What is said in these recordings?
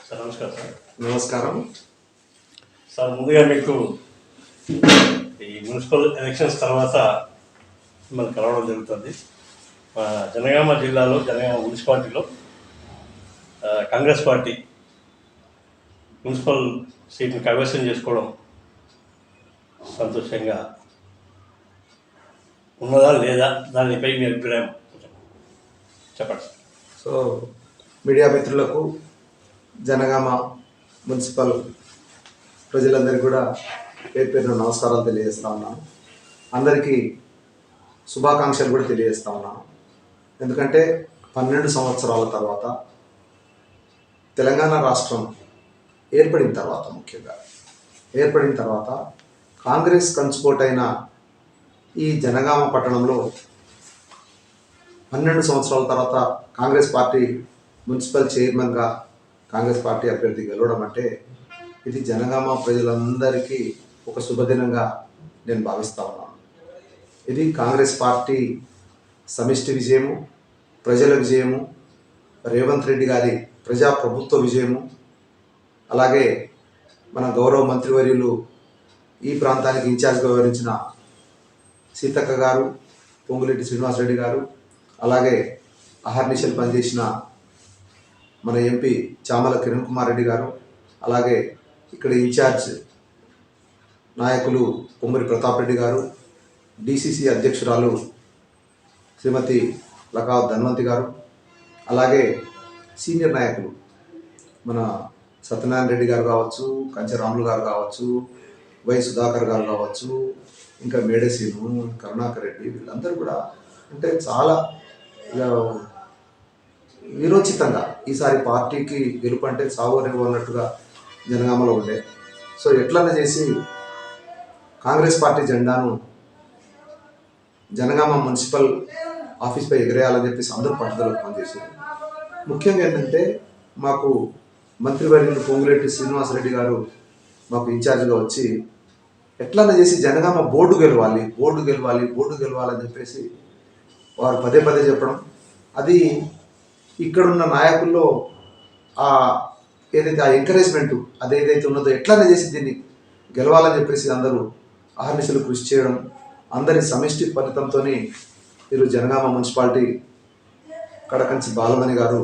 Sir నమస్కారం sir. నమస్కారం sir ముందుగా మీకు ఈ మున్సిపల్ ఎలక్షన్స్ తర్వాత మిమ్మల్ని కలవడం జరుగుతుంది. మా జనగామ జిల్లాలో జనగామ మున్సిపాలిటీలో కాంగ్రెస్ పార్టీ మున్సిపల్ సీట్ని కైవసం చేసుకోవడం సంతోషంగా ఉన్నదా లేదా దానిపై మీ అభిప్రాయం చెప్పండి సార్. సో మీడియా మిత్రులకు జనగామ మున్సిపల్ ప్రజలందరికీ కూడా పేరు పేరున నమస్కారాలు తెలియజేస్తూ ఉన్నాను. అందరికీ శుభాకాంక్షలు కూడా తెలియజేస్తూ ఉన్నాను. ఎందుకంటే 12 సంవత్సరాల తర్వాత తెలంగాణ రాష్ట్రం ఏర్పడిన తర్వాత, ముఖ్యంగా ఏర్పడిన తర్వాత కాంగ్రెస్ కంచుకోటైన ఈ జనగామ పట్టణంలో 12 సంవత్సరాల తర్వాత కాంగ్రెస్ పార్టీ మున్సిపల్ చైర్మన్గా కాంగ్రెస్ పార్టీ అభ్యర్థి గెలవడం అంటే ఇది జనగామ ప్రజలందరికీ ఒక శుభదినంగా నేను భావిస్తూ ఉన్నాను. ఇది కాంగ్రెస్ పార్టీ సమిష్టి విజయము, ప్రజల విజయము, రేవంత్ రెడ్డి గారి ప్రజాప్రభుత్వ విజయము, అలాగే మన గౌరవ మంత్రివర్యులు ఈ ప్రాంతానికి ఇన్ఛార్జ్గా వివరించిన సీతక్క గారు, పొంగులేటి శ్రీనివాసరెడ్డి గారు, అలాగే అహర్నిశలు పనిచేసిన మన ఎంపీ చామల కిరణ్ కుమార్ రెడ్డి గారు, అలాగే ఇక్కడ ఇన్ఛార్జ్ నాయకులు కొమ్మరి ప్రతాప్ రెడ్డి గారు, డిసిసి అధ్యక్షురాలు శ్రీమతి లకా ధన్వంతి గారు, అలాగే సీనియర్ నాయకులు మన సత్యనారాయణ రెడ్డి గారు కావచ్చు, కంచె రాములు గారు కావచ్చు, వై సుధాకర్ గారు కావచ్చు, ఇంకా మేడసీను, కరుణాకర్ రెడ్డి, వీళ్ళందరూ కూడా అంటే చాలా వీరోచితంగా ఈసారి పార్టీకి గెలుపు అంటే సాగోరేవో అన్నట్టుగా జనగామలో ఉండే. సో ఎట్లన్నా చేసి కాంగ్రెస్ పార్టీ జెండాను జనగామ మున్సిపల్ ఆఫీస్పై ఎగరేయాలని చెప్పేసి అందరూ పట్టుదలకు పనిచేశారు. ముఖ్యంగా ఏంటంటే మాకు మంత్రివర్యులు పొంగులేటి శ్రీనివాసరెడ్డి గారు మాకు ఇన్ఛార్జ్గా వచ్చి ఎట్లన్నా చేసి జనగామ బోర్డు గెలవాలని చెప్పేసి వారు పదే పదే చెప్పడం, అది ఇక్కడున్న నాయకుల్లో ఏదైతే ఆ ఎంకరేజ్మెంటు అదేదైతే ఉన్నదో ఎట్లన్నా చేసి దీన్ని గెలవాలని చెప్పేసి అందరూ అహర్నిశలు కృషి చేయడం, అందరి సమిష్టి ఫలితంతో ఈరోజు జనగామ మున్సిపాలిటీ కడకంచి బాలమణి గారు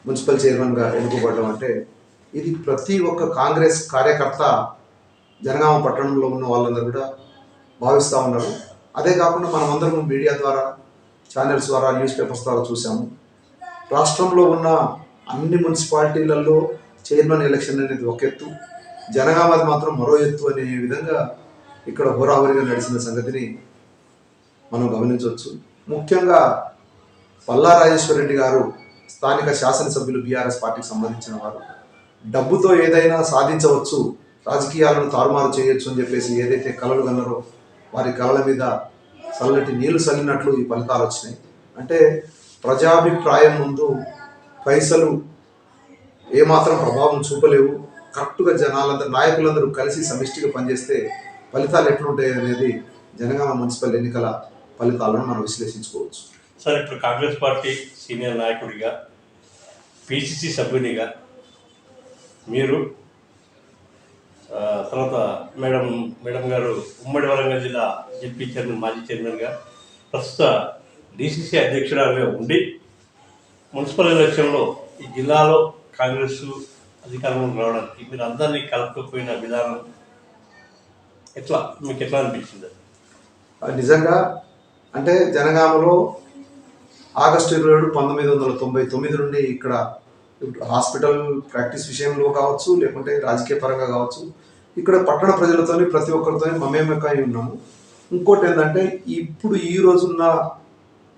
మున్సిపల్ చైర్మన్గా ఎన్నుకోబడడం అంటే ఇది ప్రతి ఒక్క కాంగ్రెస్ కార్యకర్త జనగామ పట్టణంలో ఉన్న వాళ్ళందరూ కూడా భావిస్తూ ఉన్నారు. అదే కాకుండా మనమందరం మీడియా ద్వారా, ఛానల్స్ ద్వారా, న్యూస్ పేపర్స్ ద్వారా చూసాము. రాష్ట్రంలో ఉన్న అన్ని మున్సిపాలిటీలలో చైర్మన్ ఎలక్షన్ అనేది ఒక ఎత్తు, జనగామది మాత్రం మరో ఎత్తు అనే విధంగా ఇక్కడ హోరాహోరీగా నడిచిన సంగతిని మనం గమనించవచ్చు. ముఖ్యంగా పల్లా రాజేశ్వరరెడ్డి గారు స్థానిక శాసనసభ్యులు, బీఆర్ఎస్ పార్టీకి సంబంధించిన వారు, డబ్బుతో ఏదైనా సాధించవచ్చు, రాజకీయాలను తారుమారు చేయొచ్చు అని చెప్పేసి ఏదైతే కలలు కన్నారో వారి కళల మీద చల్లటి నీళ్లు చల్లినట్లు ఈ ఫలితాలు వచ్చినాయి. అంటే ప్రజాభిప్రాయం ముందు పైసలు ఏమాత్రం ప్రభావం చూపలేవు. కరెక్ట్గా జనాలందరూ, నాయకులందరూ కలిసి సమిష్టిగా పనిచేస్తే ఫలితాలు ఎట్లుంటాయి అనేది జనగామ మున్సిపల్ ఎన్నికల ఫలితాలను మనం విశ్లేషించుకోవచ్చు. సార్, ఇప్పుడు కాంగ్రెస్ పార్టీ సీనియర్ నాయకుడిగా, పిసిసి సభ్యునిగా మీరు, తర్వాత మేడం గారు ఉమ్మడి వరంగల్ జిల్లా జెడ్పీ చైర్మన్, మాజీ చైర్మన్గా, ప్రస్తుత డిసిసి అధ్యక్షురాలుగా ఉండి మున్సిపల్ ఎలక్షన్లో ఈ జిల్లాలో కాంగ్రెస్ అధికారంలోకి రావడానికి మీరు అందరినీ కలుపుకపోయిన విధానం మీకు ఎట్లా అనిపించింది? నిజంగా అంటే జనగామలో ఆగస్టు 27, 1999 నుండి ఇక్కడ హాస్పిటల్ ప్రాక్టీస్ విషయంలో కావచ్చు, లేకుంటే రాజకీయ పరంగా కావచ్చు, ఇక్కడ పట్టణ ప్రజలతోని ప్రతి ఒక్కరితో మమేకమై ఉన్నాము. ఇంకోటి ఏంటంటే ఇప్పుడు ఈ రోజున్న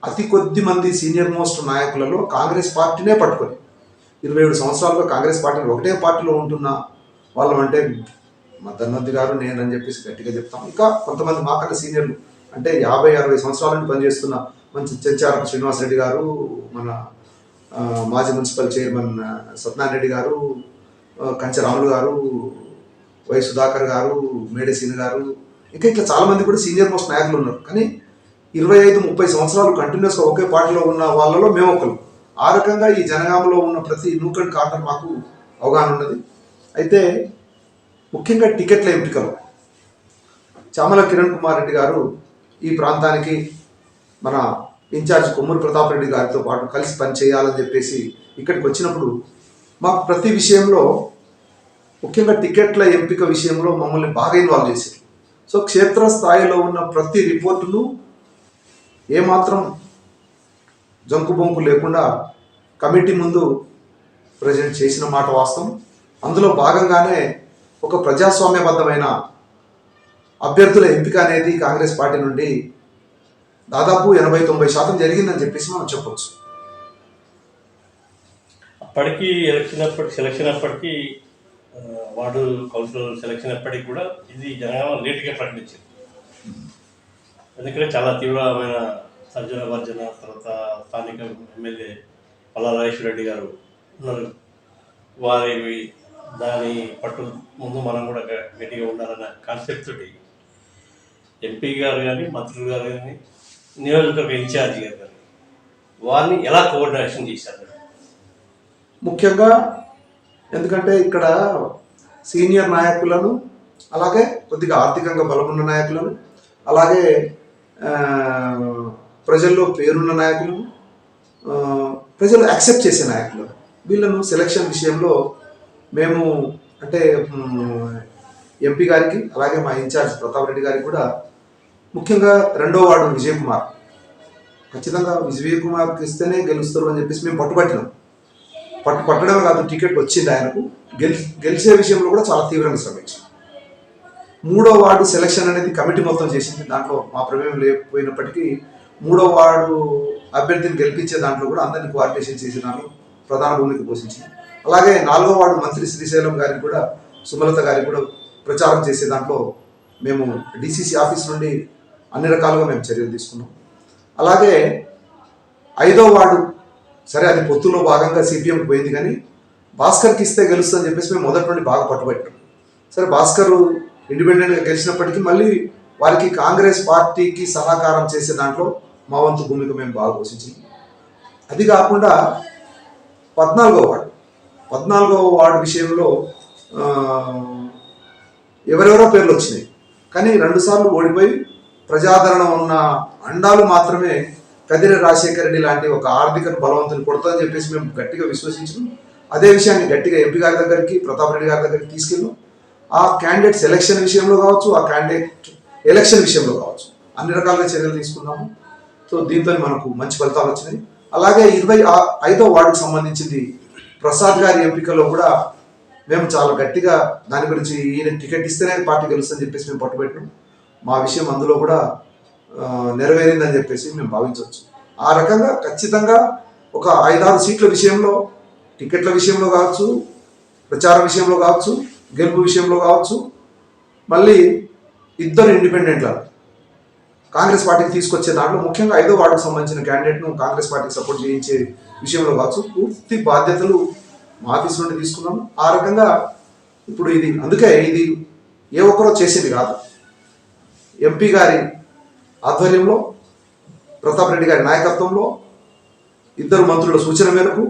అతి కొద్ది మంది సీనియర్ మోస్ట్ నాయకులలో కాంగ్రెస్ పార్టీనే పట్టుకొని 27 సంవత్సరాలుగా కాంగ్రెస్ పార్టీని ఒకటే పార్టీలో ఉంటున్న వాళ్ళం అంటే మా ధన్వంతి గారు, నేనని చెప్పేసి గట్టిగా చెప్తాం. ఇంకా కొంతమంది మాకన్నా సీనియర్లు అంటే 50-60 సంవత్సరాల నుండి పనిచేస్తున్న మంచి చెంచారపు శ్రీనివాసరెడ్డి గారు, మన మాజీ మున్సిపల్ చైర్మన్ సత్యనారాయణ రెడ్డి గారు, కంచె రాములు గారు, వై సుధాకర్ గారు, మేడసీన్ గారు, ఇంకా ఇట్లా చాలామంది కూడా సీనియర్ మోస్ట్ నాయకులు ఉన్నారు. కానీ 25-30 సంవత్సరాలు కంటిన్యూస్గా ఒకే పార్టీలో ఉన్న వాళ్ళలో మేము ఒకరు. ఆ రకంగా ఈ జనగామలో ఉన్న ప్రతి నూక్ అండ్ కార్నర్ మాకు అవగాహన ఉన్నది. అయితే ముఖ్యంగా టికెట్ల ఎంపికలు చామల కిరణ్ కుమార్ రెడ్డి గారు ఈ ప్రాంతానికి మన ఇన్ఛార్జ్ కొమ్మూరు ప్రతాప్ రెడ్డి గారితో పాటు కలిసి పనిచేయాలని చెప్పేసి ఇక్కడికి వచ్చినప్పుడు మాకు ప్రతి విషయంలో ముఖ్యంగా టికెట్ల ఎంపిక విషయంలో మమ్మల్ని బాగా ఇన్వాల్వ్ చేశారు. సో క్షేత్రస్థాయిలో ఉన్న ప్రతి రిపోర్టును ఏమాత్రం జంకు బొంకు లేకుండా కమిటీ ముందు ప్రజెంట్ చేసిన మాట వాస్తవం. అందులో భాగంగానే ఒక ప్రజాస్వామ్యబద్ధమైన అభ్యర్థుల ఎంపిక అనేది కాంగ్రెస్ పార్టీ నుండి దాదాపు 80-90% జరిగిందని చెప్పేసి మనం చెప్పొచ్చు. అప్పటికి సెలక్షన్ అప్పటికి వార్డు కౌన్సిలర్ సెలక్షన్ అప్పటికి కూడా ఇది జనగామ లేట్గా ప్రకటించింది. ఎందుకంటే చాలా తీవ్రమైన సర్జన వర్జన, తర్వాత స్థానిక ఎమ్మెల్యే పల్లా రాజేశ్వర రెడ్డి గారు ఉన్నారు. వారి దాని పట్టు ముందు మనం కూడా గట్టిగా ఉండాలన్న కాన్సెప్ట్ తోటి ఎంపీ గారు కానీ, మంత్రులు గారు కానీ, నియోజకవర్గ ఇన్ఛార్జి గారు కానీ వారిని ఎలా కోఆర్డినేషన్ చేశారు? ముఖ్యంగా ఎందుకంటే ఇక్కడ సీనియర్ నాయకులను, అలాగే కొద్దిగా ఆర్థికంగా బలమున్న నాయకులను, అలాగే ప్రజల్లో పేరున్న నాయకులను, ప్రజలు యాక్సెప్ట్ చేసే నాయకులను, వీళ్ళను సెలక్షన్ విషయంలో మేము అంటే ఎంపీ గారికి, అలాగే మా ఇన్ఛార్జ్ ప్రతాప్ రెడ్డి గారికి కూడా ముఖ్యంగా 2వ వార్డు విజయ్ కుమార్, ఖచ్చితంగా విజయ్ కుమార్కి ఇస్తేనే గెలుస్తారు అని చెప్పేసి మేము పట్టుబట్టినాం. పట్టడమే కాదు, టికెట్ వచ్చింది ఆయనకు. గెలిచే విషయంలో కూడా చాలా తీవ్రంగా శ్రమించాం. 3వ వార్డు సెలక్షన్ అనేది కమిటీ మొత్తం చేసింది. దాంట్లో మా ప్రమేయం లేకపోయినప్పటికీ 3వ వార్డు అభ్యర్థిని గెలిపించే దాంట్లో కూడా అందరినీ కోఆర్డినేషన్ చేసే దాంట్లో ప్రధాన భూమిక పోషించింది. అలాగే 4వ వార్డు మంత్రి శ్రీశైలం గారికి కూడా, సుమలత గారికి కూడా ప్రచారం చేసే దాంట్లో మేము డిసిసి ఆఫీస్ నుండి అన్ని రకాలుగా మేము చర్యలు తీసుకున్నాం. అలాగే 5వ వార్డు సరే అది పొత్తులో భాగంగా సిపిఎంకి పోయింది, కానీ భాస్కర్కి ఇస్తే గెలుస్తుందని చెప్పేసి మేము మొదటి నుండి బాగా పట్టుబట్టాం. సరే భాస్కర్ ఇండిపెండెంట్గా గెలిచినప్పటికీ మళ్ళీ వారికి కాంగ్రెస్ పార్టీకి సహకారం చేసే దాంట్లో మా వంతు భూమిక మేము బాగా పోషించింది. అది కాకుండా 14వ వార్డు విషయంలో ఎవరెవరో పేర్లు వచ్చినాయి, కానీ 2 సార్లు ఓడిపోయి ప్రజాదరణ ఉన్న అండాలు మాత్రమే కదిరి రాజశేఖర రెడ్డి లాంటి ఒక ఆర్థిక బలవంతుని కొడతామని చెప్పేసి మేము గట్టిగా విశ్వసించాం. అదే విషయాన్ని గట్టిగా ఎంపీ గారి దగ్గరికి, ప్రతాప్ రెడ్డి గారి దగ్గరికి తీసుకెళ్ళాం. ఆ క్యాండిడేట్ సెలక్షన్ విషయంలో కావచ్చు, ఆ క్యాండిడేట్ ఎలక్షన్ విషయంలో కావచ్చు, అన్ని రకాలుగా చర్యలు తీసుకున్నాము. సో దీంతో మనకు మంచి ఫలితాలు వచ్చినాయి. అలాగే 25వ వార్డుకు సంబంధించింది ప్రసాద్ గారి ఎంపికలో కూడా మేము చాలా గట్టిగా దాని గురించి ఈయన టికెట్ ఇస్తేనే పార్టీ గెలుస్తుందని చెప్పేసి మేము పట్టుబెట్టినాం. మా విషయం అందులో కూడా నెరవేరిందని చెప్పేసి మేము భావించవచ్చు. ఆ రకంగా ఖచ్చితంగా ఒక 5-6 సీట్ల విషయంలో, టికెట్ల విషయంలో కావచ్చు, ప్రచార విషయంలో కావచ్చు, గెలుపు విషయంలో కావచ్చు, మళ్ళీ 2 ఇండిపెండెంట్ల కాంగ్రెస్ పార్టీకి తీసుకొచ్చే దాంట్లో ముఖ్యంగా 5వ వార్డుకు సంబంధించిన క్యాండిడేట్ను కాంగ్రెస్ పార్టీకి సపోర్ట్ చేయించే విషయంలో కావచ్చు, పూర్తి బాధ్యతలు మా ఆఫీస్ నుండి తీసుకున్నాము. ఆ రకంగా ఇప్పుడు ఇది అందుకే ఇది ఏ ఒక్కరో చేసేది కాదు. ఎంపీ గారి ఆధ్వర్యంలో, ప్రతాప్ రెడ్డి గారి నాయకత్వంలో, 2 మంత్రుల సూచన మేరకు,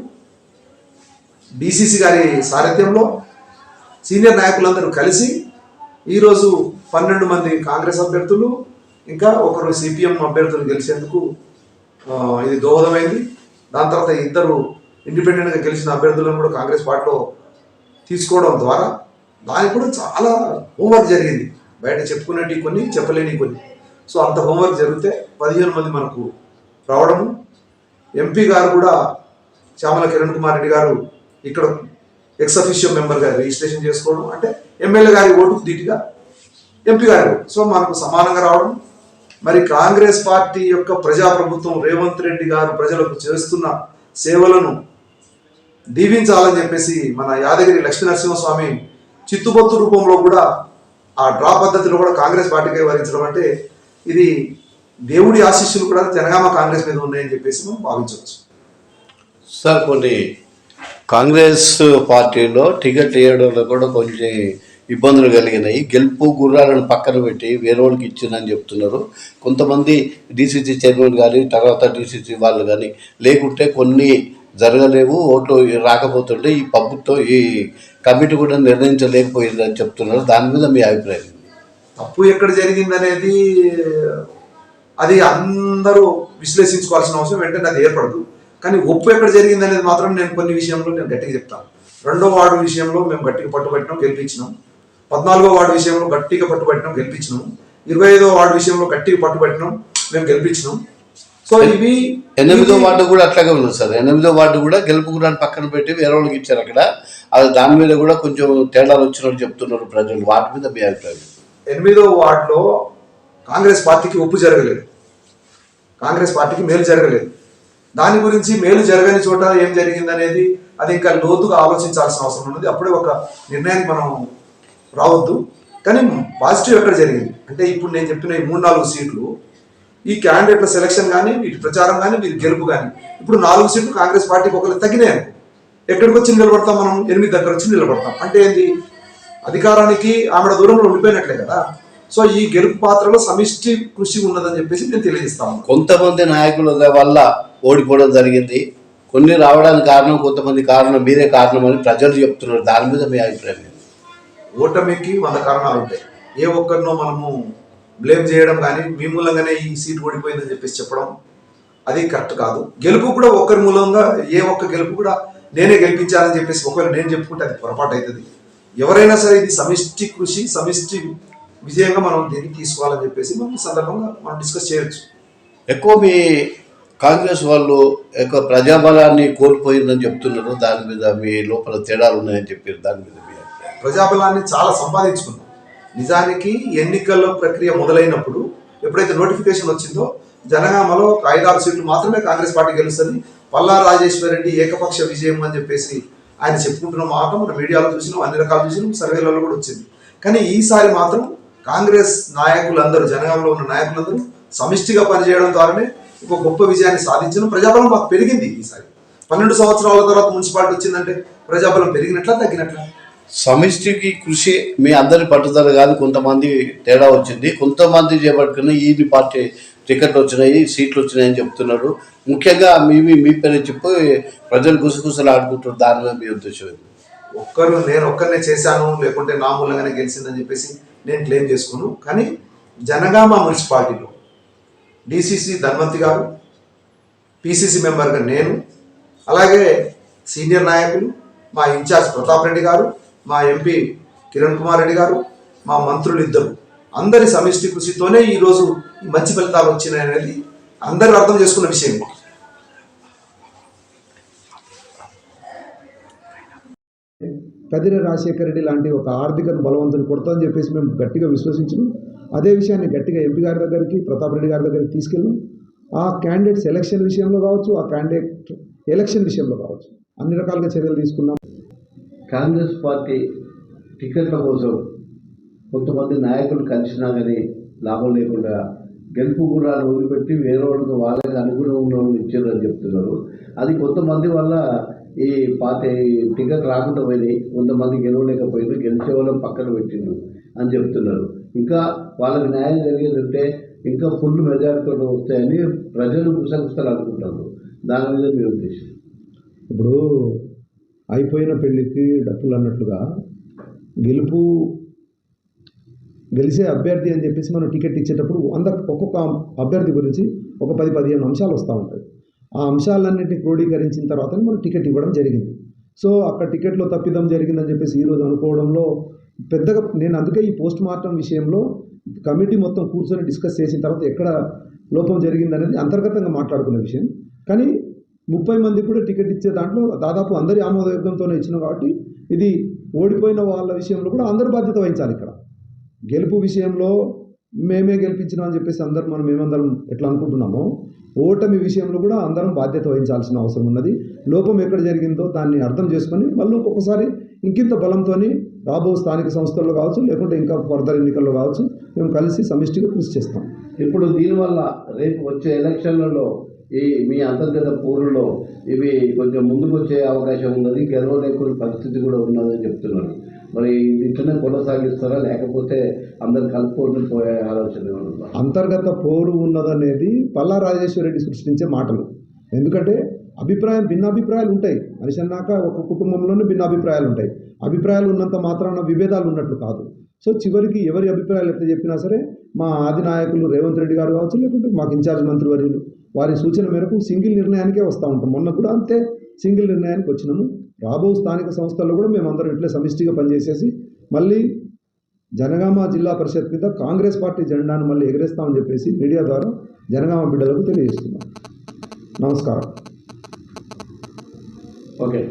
డిసిసి గారి సారథ్యంలో సీనియర్ నాయకులందరూ కలిసి ఈరోజు 12 మంది కాంగ్రెస్ అభ్యర్థులు, ఇంకా ఒకరు సిపిఎం అభ్యర్థులు గెలిచేందుకు ఇది దోహదమైంది. దాని తర్వాత 2 ఇండిపెండెంట్గా గెలిచిన అభ్యర్థులను కూడా కాంగ్రెస్ పార్టీలో తీసుకోవడం ద్వారా దానికి కూడా చాలా హోంవర్క్ జరిగింది. బయట చెప్పుకునేవి కొన్ని, చెప్పలేని కొన్ని. సో అంత హోంవర్క్ జరిగితే 15 మంది మనకు రావడము. ఎంపీ గారు కూడా చామల కిరణ్ కుమార్ రెడ్డి గారు ఇక్కడ ఎక్స్ అఫీషియో మెంబర్గా రిజిస్ట్రేషన్ చేసుకోవడం, అంటే ఎమ్మెల్యే గారి ఓటుకు ధీటుగా ఎంపీ గారి ఓటు, సో మనకు సమానంగా రావడం. మరి కాంగ్రెస్ పార్టీ యొక్క ప్రజాప్రభుత్వం రేవంత్ రెడ్డి గారు ప్రజలకు చేస్తున్న సేవలను దీవించాలని చెప్పేసి మన యాదగిరి లక్ష్మీనరసింహస్వామి చిత్తుబొత్తు రూపంలో కూడా ఆ డ్రా పద్ధతిలో కూడా కాంగ్రెస్ పార్టీకి వరించడం అంటే ఇది దేవుడి ఆశీస్సులు కూడా జనగామ కాంగ్రెస్ మీద ఉన్నాయని చెప్పేసి మనం భావించవచ్చు. సార్, కొన్ని కాంగ్రెస్ పార్టీలో టికెట్ వేయడంలో కూడా కొంచెం ఇబ్బందులు కలిగినాయి. గెలుపు గుర్రాలను పక్కన పెట్టి వేరే వాళ్ళకి ఇచ్చిందని చెప్తున్నారు. కొంతమంది డిసిసి చైర్మన్ కానీ, తర్వాత డిసిసి వాళ్ళు కానీ, లేకుంటే కొన్ని జరగలేవు, ఓట్లు రాకపోతుంటే ఈ ప్రభుత్వం ఈ కమిటీ కూడా నిర్ణయించలేకపోయిందని చెప్తున్నారు. దాని మీద మీ అభిప్రాయం? తప్పు ఎక్కడ జరిగిందనేది అది అందరూ విశ్లేషించుకోవాల్సిన అవసరం వెంటనే అది ఏర్పడదు. కానీ ఒప్పు ఎక్కడ జరిగింది అనేది మాత్రం నేను కొన్ని విషయంలో నేను గట్టిగా చెప్తాను. 2వ వార్డు విషయంలో మేము గట్టిగా పట్టుబట్టినాం, గెలిపించినాం. 14వ వార్డు విషయంలో గట్టిగా పట్టుబట్టినాం, గెలిపించినాం. 25వ వార్డు విషయంలో గట్టిగా పట్టుబట్టినాం, మేము గెలిపించినాం. సో ఇవి 8వ వార్డు కూడా అట్లాగే ఉంది సార్. 8వ వార్డు కూడా గెలుపు గురాన్ని పక్కన పెట్టి వేరే వాళ్ళకి ఇచ్చారు అక్కడ. అది దాని మీద కూడా కొంచెం తేడాలు వచ్చినట్టు చెప్తున్నారు ప్రజలు. వాటి మీద మీ అభిప్రాయం? 8వ వార్డులో కాంగ్రెస్ పార్టీకి ఒప్పు జరగలేదు, కాంగ్రెస్ పార్టీకి మేలు జరగలేదు. దాని గురించి మేలు జరగని చోట ఏం జరిగింది అనేది అది ఇంకా లోతుగా ఆలోచించాల్సిన అవసరం ఉన్నది. అప్పుడే ఒక నిర్ణయానికి మనం రావద్దు. కానీ పాజిటివ్ ఎక్కడ జరిగింది అంటే ఇప్పుడు నేను చెప్పిన ఈ 3-4 సీట్లు ఈ క్యాండిడేట్ల సెలక్షన్ కానీ వీటి ప్రచారం కానీ వీటి గెలుపు కానీ ఇప్పుడు 4 సీట్లు కాంగ్రెస్ పార్టీకి ఒకరు తగ్గినాయి. ఎక్కడికి వచ్చి నిలబడతాం మనం? 8 దగ్గర వచ్చి నిలబడతాం. అంటే ఏంది? అధికారానికి ఆమెడ దూరంలో ఉండిపోయినట్లే కదా. సో ఈ గెలుపు పాత్రలో సమిష్టి కృషి ఉన్నదని చెప్పేసి నేను తెలియజేస్తాను. కొంతమంది నాయకుల వల్ల ఓడిపోవడం జరిగింది, కొన్ని రావడానికి కారణం కొంతమంది కారణం, మీరే కారణం అని ప్రజలు చెప్తున్నారు. దాని మీద మీ అభిప్రాయం? ఓటమికి 100 కారణాలు ఉంటాయి. ఏ ఒక్కరినో మనము బ్లేమ్ చేయడం కానీ మీ మూలంగానే ఈ సీట్ ఓడిపోయిందని చెప్పేసి చెప్పడం అది కరెక్ట్ కాదు. గెలుపు కూడా ఒక్కరి మూలంగా ఏ ఒక్క గెలుపు కూడా నేనే గెలిపించాలని చెప్పేసి ఒకవేళ నేను చెప్పుకుంటే అది పొరపాటు అవుతుంది. ఎవరైనా సరే ఇది సమిష్టి కృషి, సమిష్టి విజయంగా మనం దీన్ని తీసుకోవాలని చెప్పేసి మనం ఈ సందర్భంగా మనం డిస్కస్ చేయొచ్చు. ఎక్కువ మీ కాంగ్రెస్ వాళ్ళు ఎక్కువ ప్రజాబలాన్ని కోల్పోయిందని చెప్తున్నారు. దాని మీద మీ లోపల తేడాలు ఉన్నాయని చెప్పారు. దాని మీద మీ అభిప్రాయం? ప్రజాబలాన్ని చాలా సంపాదించుకున్నాం. నిజానికి ఎన్నికల ప్రక్రియ మొదలైనప్పుడు ఎప్పుడైతే నోటిఫికేషన్ వచ్చిందో జనగామలో 5-6 సీట్లు మాత్రమే కాంగ్రెస్ పార్టీ గెలుస్తుంది, పల్లా రాజేశ్వర్ రెడ్డి ఏకపక్ష విజయం అని చెప్పేసి ఆయన చెప్పుకుంటున్న మాట మన మీడియాలో చూసినాం, అన్ని రకాలు చూసినాం, సర్వేలలో కూడా వచ్చింది. కానీ ఈసారి మాత్రం కాంగ్రెస్ నాయకులందరూ, జనగామలో ఉన్న నాయకులందరూ సమిష్టిగా పనిచేయడం ద్వారానే ఒక గొప్ప విజయాన్ని సాధించడం. ప్రజాబలం మాకు పెరిగింది. ఈసారి 12 సంవత్సరాల తర్వాత మున్సిపాలిటీ వచ్చిందంటే ప్రజాబలం పెరిగినట్లా తగ్గినట్లా? సమిష్టికి కృషి మీ అందరి పట్టుదల కాదు, కొంతమంది తేడా వచ్చింది. కొంతమంది చేపట్టుకున్న ఈ పార్టీ టికెట్లు వచ్చినాయి, సీట్లు వచ్చినాయని చెప్తున్నారు. ముఖ్యంగా మీ పేరు చెప్పి ప్రజలు గుసగుసలు ఆడుకుంటారు. దాని మీద మీ ఉద్దేశం? నేను ఒక్కరినే చేశాను లేకుంటే నా మూలంగానే గెలిచిందని చెప్పేసి నేను క్లెయిమ్ చేసుకున్నాను. కానీ జనగామ మున్సిపాలిటీలో డిసిసి ధన్వంతి గారు, పిసిసి మెంబర్గా నేను, అలాగే సీనియర్ నాయకులు, మా ఇన్ఛార్జ్ ప్రతాప్ రెడ్డి గారు, మా ఎంపీ కిరణ్ కుమార్ రెడ్డి గారు, మా మంత్రులు ఇద్దరు, అందరి సమిష్టి కృషితోనే ఈరోజు ఈ మంచి ఫలితాలు వచ్చినాయి అనేది అందరూ అర్థం చేసుకున్న విషయం. కదిరి రాజశేఖర రెడ్డి లాంటి ఒక ఆర్థిక బలవంతుని కొడతామని చెప్పేసి మేము గట్టిగా విశ్వసించినాం. అదే విషయాన్ని గట్టిగా ఎంపీ గారి దగ్గరికి, ప్రతాప్ రెడ్డి గారి దగ్గరికి తీసుకెళ్ళాం. ఆ క్యాండిడేట్ సెలక్షన్ విషయంలో కావచ్చు, ఆ క్యాండిడేట్ ఎలక్షన్ విషయంలో కావచ్చు, అన్ని రకాలుగా చర్యలు తీసుకున్నాం. కాంగ్రెస్ పార్టీ టికెట్ల కోసం కొంతమంది నాయకులు కలిసినా కానీ లాభం లేకుండా గెలుపు కూడా వదిలిపెట్టి వేరే వాళ్ళకి వాళ్ళకి అనుగుణంగా ఉన్న వాళ్ళు ఇచ్చారని చెప్తున్నారు. అది కొంతమంది వల్ల ఈ పార్టీ టికెట్ రాకుండా పోయినాయి, కొంతమంది గెలవలేకపోయింది, గెలిచే వాళ్ళని పక్కన పెట్టిండ్రు అని చెప్తున్నారు. ఇంకా వాళ్ళకి న్యాయం జరిగేదంటే ఇంకా ఫుల్ మెజారిటీలో వస్తాయని ప్రజలు గుసగుసలు అనుకుంటారు. దాని మీద మీ ఉద్దేశం? ఇప్పుడు అయిపోయిన పెళ్లికి డప్పులు అన్నట్లుగా గెలిచే అభ్యర్థి అని చెప్పేసి మనం టికెట్ ఇచ్చేటప్పుడు ఒక్కొక్క అభ్యర్థి గురించి ఒక 10-15 అంశాలు వస్తూ ఉంటాయి. ఆ అంశాలన్నింటినీ క్రోడీకరించిన తర్వాతనే మనం టికెట్ ఇవ్వడం జరిగింది. సో అక్కడ టికెట్లో తప్పిదం జరిగిందని చెప్పేసి ఈరోజు అనుకోవడంలో పెద్దగా నేను అందుకే ఈ పోస్ట్ మార్టం విషయంలో కమిటీ మొత్తం కూర్చొని డిస్కస్ చేసిన తర్వాత ఎక్కడ లోపం జరిగిందనేది అంతర్గతంగా మాట్లాడుకునే విషయం. కానీ 30 మందికి కూడా టికెట్ ఇచ్చే దాంట్లో దాదాపు అందరి ఆమోదయోగంతోనే ఇచ్చినాం. కాబట్టి ఇది ఓడిపోయిన వాళ్ళ విషయంలో కూడా అందరూ బాధ్యత వహించాలి. ఇక్కడ గెలుపు విషయంలో మేమే గెలిపించినాం అని చెప్పేసి మేమందరం ఎట్లా అనుకుంటున్నామో, ఓటమి విషయంలో కూడా అందరం బాధ్యత వహించాల్సిన అవసరం ఉన్నది. లోపం ఎక్కడ జరిగిందో దాన్ని అర్థం చేసుకొని మళ్ళీ ఒక్కొక్కసారి ఇంకింత బలంతో రాబో స్థానిక సంస్థల్లో కావచ్చు, లేకుంటే ఇంకా ఫర్దర్ ఎన్నికల్లో కావచ్చు, మేము కలిసి సమిష్టిగా కృషి చేస్తాం. ఇప్పుడు దీనివల్ల రేపు వచ్చే ఎలక్షన్లలో ఈ మీ అంతర్గత పోరులో ఇవి కొంచెం ముందుకు వచ్చే అవకాశం ఉన్నది, గెలవలేకునే పరిస్థితి కూడా ఉన్నదని చెప్తున్నారు. మరి ఇట్లనే కొనసాగిస్తారా, లేకపోతే అందరు కలుపుకొని పోయే ఆలోచన? అంతర్గత పోరు ఉన్నదనేది పల్లా రాజేశ్వర రెడ్డి సృష్టించే మాటలు. ఎందుకంటే భిన్నాభిప్రాయాలు ఉంటాయి. మనిషి అన్నాక ఒక కుటుంబంలోనే భిన్నాభిప్రాయాలు ఉంటాయి. అభిప్రాయాలు ఉన్నంత మాత్రాన విభేదాలు ఉన్నట్లు కాదు. సో చివరికి ఎవరి అభిప్రాయాలు ఎట్లా చెప్పినా సరే మా ఆది నాయకులు రేవంత్ రెడ్డి గారు కావచ్చు, లేకుంటే మాకు ఇన్ఛార్జ్ మంత్రివర్యులు వారి సూచన మేరకు సింగిల్ నిర్ణయానికే వస్తూ ఉంటాం. మొన్న కూడా అంతే సింగిల్ నిర్ణయానికి వచ్చినాము. రాబో స్థానిక సంస్థల్లో కూడా మేమందరం ఇట్లే సమిష్టిగా పనిచేసేసి మళ్ళీ జనగామ జిల్లా పరిషత్ మీద కాంగ్రెస్ పార్టీ జెండాను మళ్ళీ ఎగరేస్తామని చెప్పేసి మీడియా ద్వారా జనగామ బిడ్డలకు తెలియజేస్తున్నాం. నమస్కారం. ఓకే.